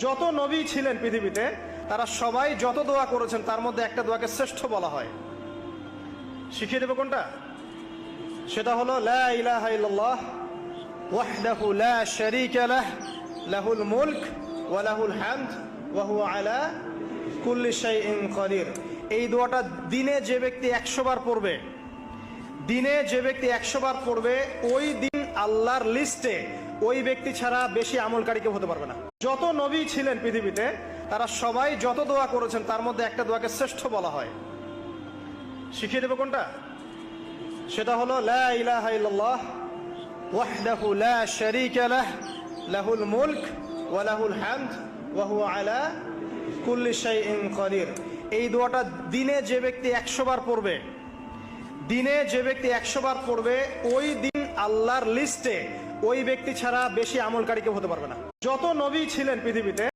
যত নবী ছিলেন পৃথিবীতে তারা সবাই যত দোয়া করেছেন তার মধ্যে একটা দোয়াকে শ্রেষ্ঠ বলা হয়। শিখিয়ে দেব কোনটা? সেটা হলো লা ইলাহা ইল্লাল্লাহ ওয়াহদাহু লা শারীকা লাহ লাহুল মুলক ওয়া লাহুল হামদ ওয়া হুয়া আলা কুল্লি শাইইন কাদির। এই দোয়াটা দিনে যে ব্যক্তি 100 বার পড়বে, দিনে যে ব্যক্তি 100 বার পড়বে, ওই দিন আল্লাহর লিস্টে ওই ব্যক্তি ছাড়া বেশি আমলকারী কেউ হতে পারবে না। যত নবী ছিলেন পৃথিবীতে তারা সবাই যত দোয়া করেছেন তার মধ্যে একটা দোয়াকে শ্রেষ্ঠ বলা হয়। শিখিয়ে দেব কোনটা? সেটা হলো লা ইলাহা ইল্লাল্লাহ ওয়াহদাহু লা শারীকা লাহ লাহুল মুলক ওয়া লাহুল হামদ ওয়া হুয়া আলা কুল্লি শাইইন কাদির। এই দোয়াটা দিনে যে ব্যক্তি 100 বার পড়বে, দিনে যে ব্যক্তি 100 বার পড়বে, ওই দিন আল্লাহর লিস্টে ওই ব্যক্তি ছাড়া বেশি আমলকারী কেউ হতে পারবে না। যত নবী ছিলেন পৃথিবীতে